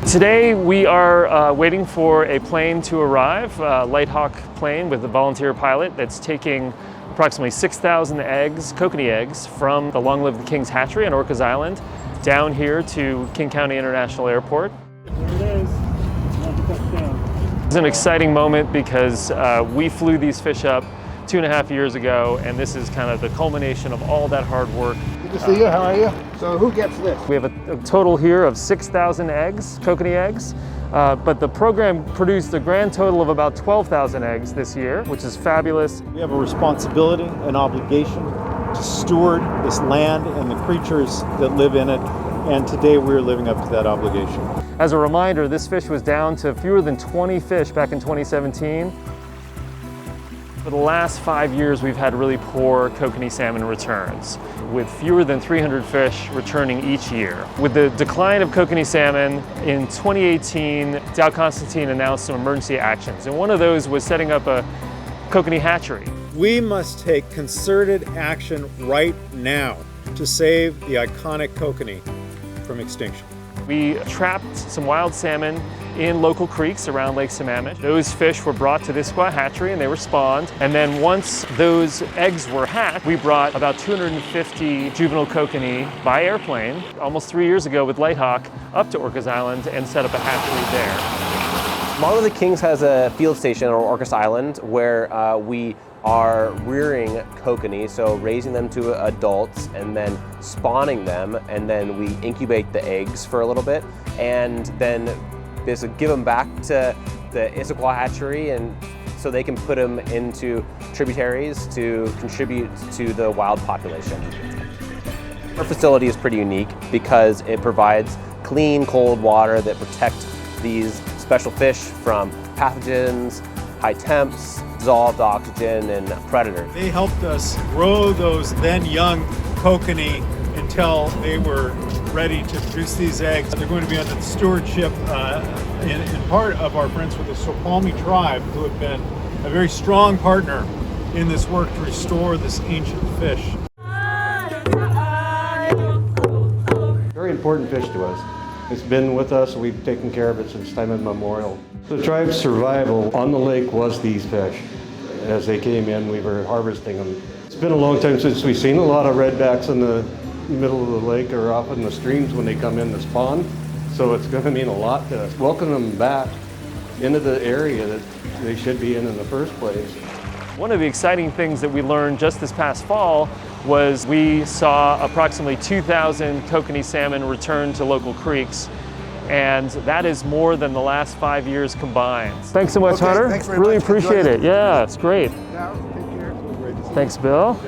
Today we are waiting for a plane to arrive, a Lighthawk plane with a volunteer pilot that's taking approximately 6,000 eggs, kokanee eggs, from the long-lived King's hatchery on Orcas Island down here to King County International Airport. There it is. It's an exciting moment because we flew these fish up 2.5 years ago, and this is kind of the culmination of all that hard work. Good to see you. How are you? So who gets this? We have a total here of 6,000 eggs, kokanee eggs, but the program produced a grand total of about 12,000 eggs this year, which is fabulous. We have a responsibility, an obligation to steward this land and the creatures that live in it, and today we're living up to that obligation. As a reminder, this fish was down to fewer than 20 fish back in 2017. For the last 5 years, we've had really poor kokanee salmon returns, with fewer than 300 fish returning each year. With the decline of kokanee salmon, in 2018, Dow Constantine announced some emergency actions, and one of those was setting up a kokanee hatchery. We must take concerted action right now to save the iconic kokanee from extinction. We trapped some wild salmon in local creeks around Lake Sammamish. Those fish were brought to the Issaquah hatchery and they were spawned. And then once those eggs were hatched, we brought about 250 juvenile kokanee by airplane almost 3 years ago with Lighthawk up to Orcas Island and set up a hatchery there. Model of the Kings has a field station on Orcas Island where we are rearing kokanee, so raising them to adults and then spawning them, and then we incubate the eggs for a little bit and then basically give them back to the Issaquah hatchery, and so they can put them into tributaries to contribute to the wild population. Our facility is pretty unique because it provides clean, cold water that protect these special fish from pathogens, high temps, dissolved oxygen, and predators. They helped us grow those then young kokanee until they were ready to produce these eggs. They're going to be under the stewardship in part of our friends with the Snoqualmie tribe, who have been a very strong partner in this work to restore this ancient fish. Very important fish to us. It's been with us, and we've taken care of it since time immemorial. The tribe's survival on the lake was these fish. As they came in, we were harvesting them. It's been a long time since we've seen a lot of redbacks in the middle of the lake or off in the streams when they come in to spawn. So it's going to mean a lot to us. Welcome them back into the area that they should be in the first place. One of the exciting things that we learned just this past fall was we saw approximately 2,000 kokanee salmon return to local creeks, and that is more than the last 5 years combined. Thanks so much, Okay, Hunter. thanks very really much. appreciate it. Yeah, it's great. Yeah, take care. Thanks, Bill.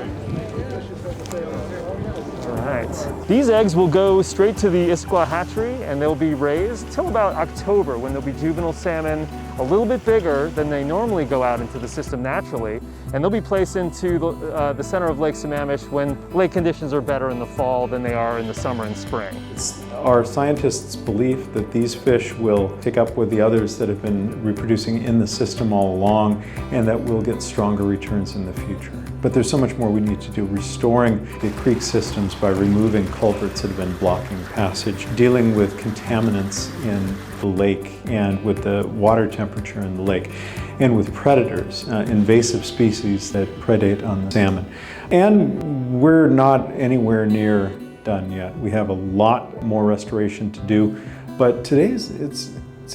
All right. These eggs will go straight to the Issaquah hatchery, and they'll be raised till about October, when there'll be juvenile salmon a little bit bigger than they normally go out into the system naturally, and they'll be placed into the center of Lake Sammamish when lake conditions are better in the fall than they are in the summer and spring. It's our scientists' belief that these fish will pick up with the others that have been reproducing in the system all along, and that we'll get stronger returns in the future. But there's so much more we need to do, restoring the creek systems by removing culverts that have been blocking passage, dealing with contaminants in the lake and with the water temperature in the lake, and with predators, invasive species that predate on the salmon. And we're not anywhere near done yet. We have a lot more restoration to do, but it's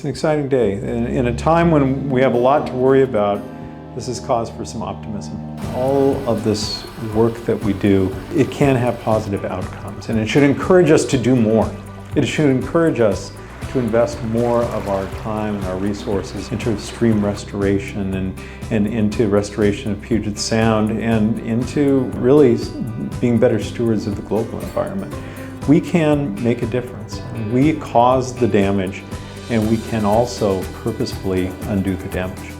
an exciting day. In a time when we have a lot to worry about, this is cause for some optimism. All of this work that we do, it can have positive outcomes, and it should encourage us to do more. It should encourage us to invest more of our time and our resources into stream restoration and into restoration of Puget Sound and into really being better stewards of the global environment. We can make a difference. We cause the damage, and we can also purposefully undo the damage.